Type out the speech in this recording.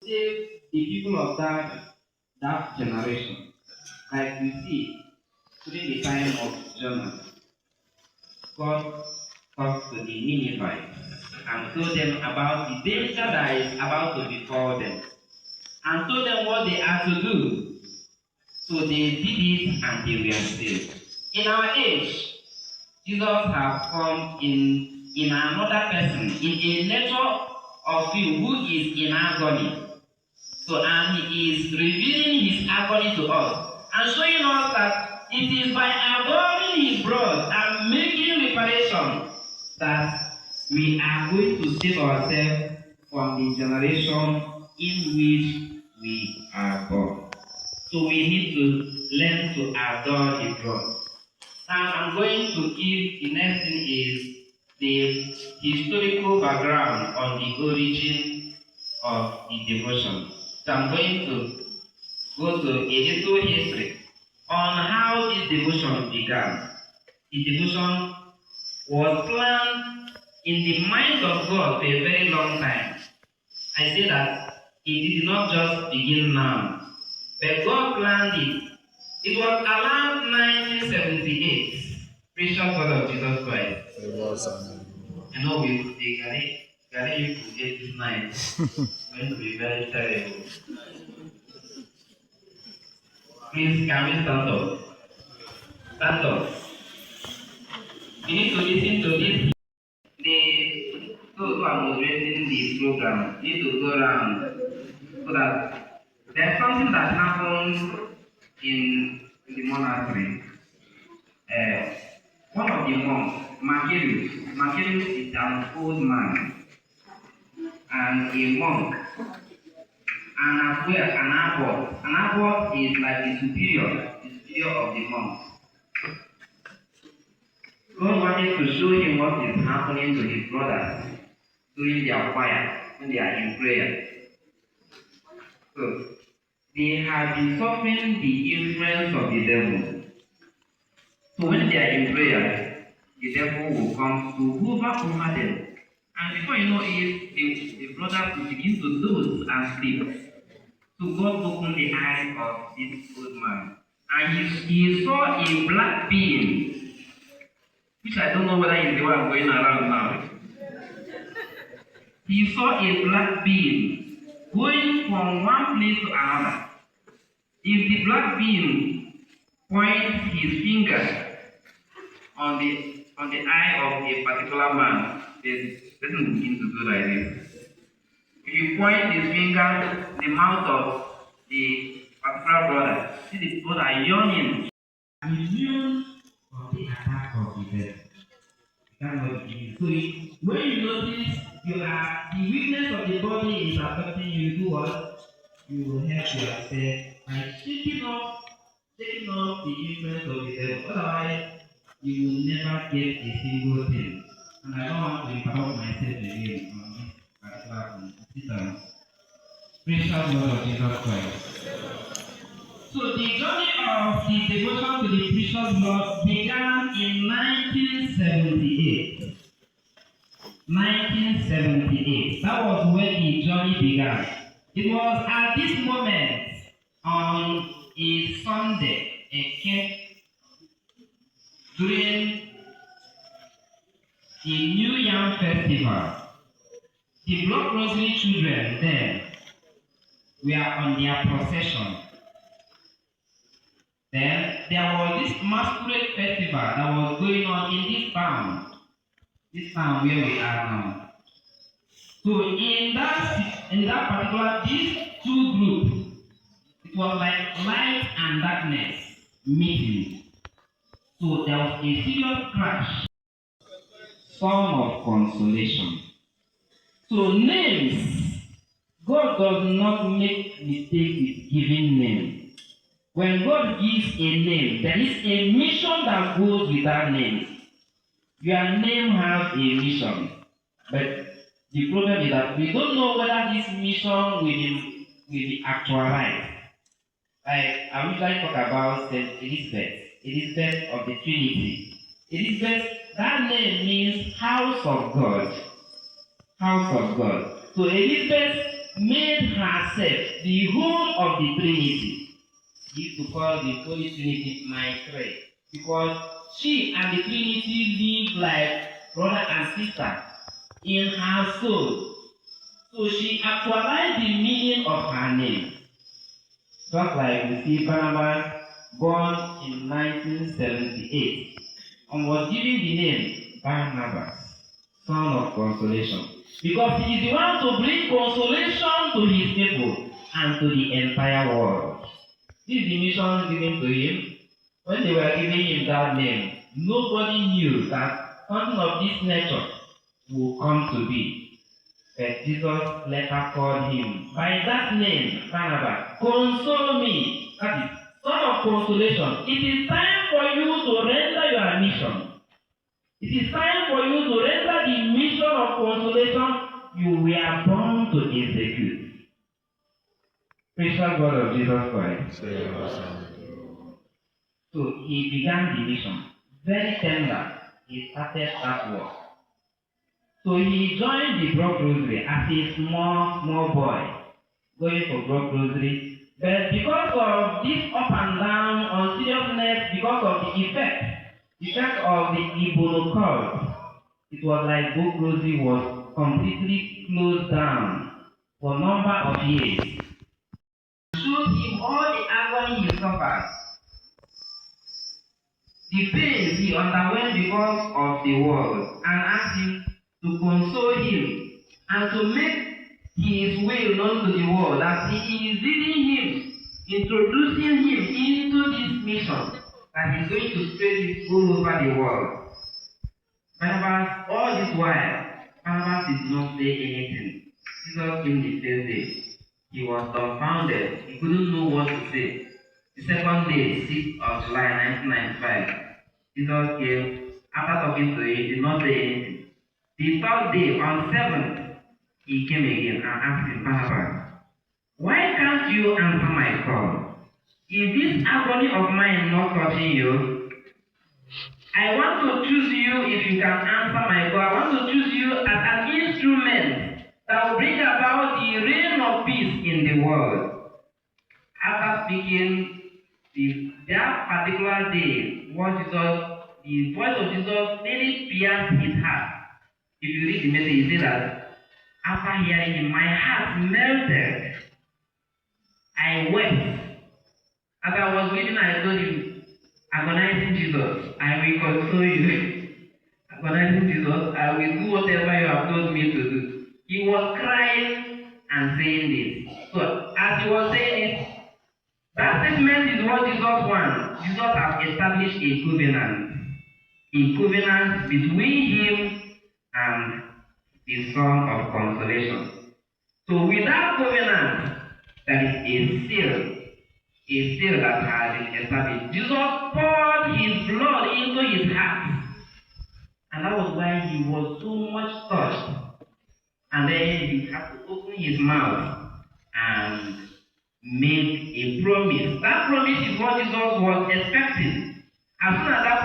Save the people of that generation. Like we see during the time of Jonah, God talked to the Ninevites and told them about the danger that is about to befall them and told them what they had to do. So they did it and they were saved. In our age, Jesus has come in another person, in a nature of you who is in agony. So, and he is revealing his agony to us and showing us that it is by adoring his blood and making reparation that we are going to save ourselves from the generation in which we are born. So we need to learn to adore the blood. Now I'm going to give the next thing is the historical background on the origin of the devotion. So I'm going to go to a little history on how this devotion began. The devotion was planned in the mind of God for a very long time. I say that it did not just begin now, but God planned it. It was around 1978. Precious God of Jesus Christ. I know the Gary to get this night. It's going to be very terrible. Please, can we stand up? Stand up. You need to listen to this. Those who are moderating the program need to go around so that there's something that happens in the monastery. One of the monks, Macarius is an old man and a monk, and as well an abbot. An abbot is like the superior of the monks. God wanted to show him what is happening to his brothers during their quiet, when they are in prayer. So, they have been suffering the influence of the devil. So when they are in prayer, the devil will come to hover over them. And before you know it, the brothers will begin to doze and sleep. So God opened the eyes of this old man. And he saw a black being, which I don't know whether is the one going around now. He saw a black being going from one place to another. If the black being points his finger on the eye of a particular man, the person begins to do like this. If you point his finger the mouth of the particular brother, see the brother yawning. Immune from the attack of the devil. That's what it is. So when you notice the weakness of the body is affecting you, do what? You will help yourself by shaking off the influence of the devil. Otherwise, you will never get a single thing. And I don't want to interrupt myself again on this particular precious Lord of Jesus Christ. So the journey of the devotion to the precious Lord began in 1978. 1978. That was when the journey began. It was at this moment on a Sunday, during the New Yam Festival. The Block Rosary children then were on their procession. Then there was this masquerade festival that was going on in this town where we are now. So in that particular, these two groups, it was like light and darkness meeting. So there was a serious clash. Song of consolation. So names, God does not make mistake with giving name. When God gives a name, there is a mission that goes with that name. Your name has a mission, but the problem is that we don't know whether this mission will be actualized. I usually talk about Saint Elizabeth of the Trinity. Elizabeth, that name means house of God. House of God. So Elizabeth made herself the home of the Trinity. She used to call the Holy Trinity my crib, because she and the Trinity live like brother and sister in her soul. So she actualized the meaning of her name. Just like we see Barnabas, born in 1978, and was given the name Barnabas, son of consolation, because he is the one to bring consolation to his people and to the entire world. This is the mission given to him. When they were giving him that name, nobody knew that something of this nature will come to be. But Jesus later called him by that name, Barnabas. Console me. That is, son of consolation. It is time for you to render your mission. It is time for you to render the mission of consolation you were born to execute. Praise the God of Jesus Christ. So he began the mission. Very tender, he started that work. So he joined the Brock Rosary as a small boy, going for Brock Rosary. But because of this up and down on seriousness, because of the effect of the Ebola cult, it was like Brock Rosary was completely closed down for a number of years. Showed him all the agony he suffered, the pains he underwent because of the world, and asked him to console him and to make his will known to the world, as he is leading him, introducing him into this mission that he's going to spread it all over the world. Barnabas, all this while, Barnabas did not say anything. Jesus came the first day. He was dumbfounded. He couldn't know what to say. The second day, 6th of July 1995, Jesus came. After talking to him, he did not say anything. The third day, on 7th, he came again and asked him, Barnabas, why can't you answer my call? Is this agony of mine not touching you? I want to choose you if you can answer my call. I want to choose you as an instrument that will bring about the reign of peace in the world. After speaking, that particular day, the voice of Jesus really pierced his heart. If you read the message, you see that after hearing him, my heart melted. I wept. As I was reading, I told him, agonizing Jesus, I will console you. Agonizing Jesus, I will do whatever you have told me to do. He was crying and saying this. So, as he was saying it, that statement is what Jesus wants. Jesus has established a covenant between him and the Son of consolation. So with that covenant, there is a seal that has been established. Jesus poured his blood into his heart, and that was why he was so much touched. And then he had to open his mouth and make a promise. That promise is what Jesus was expecting. As soon as that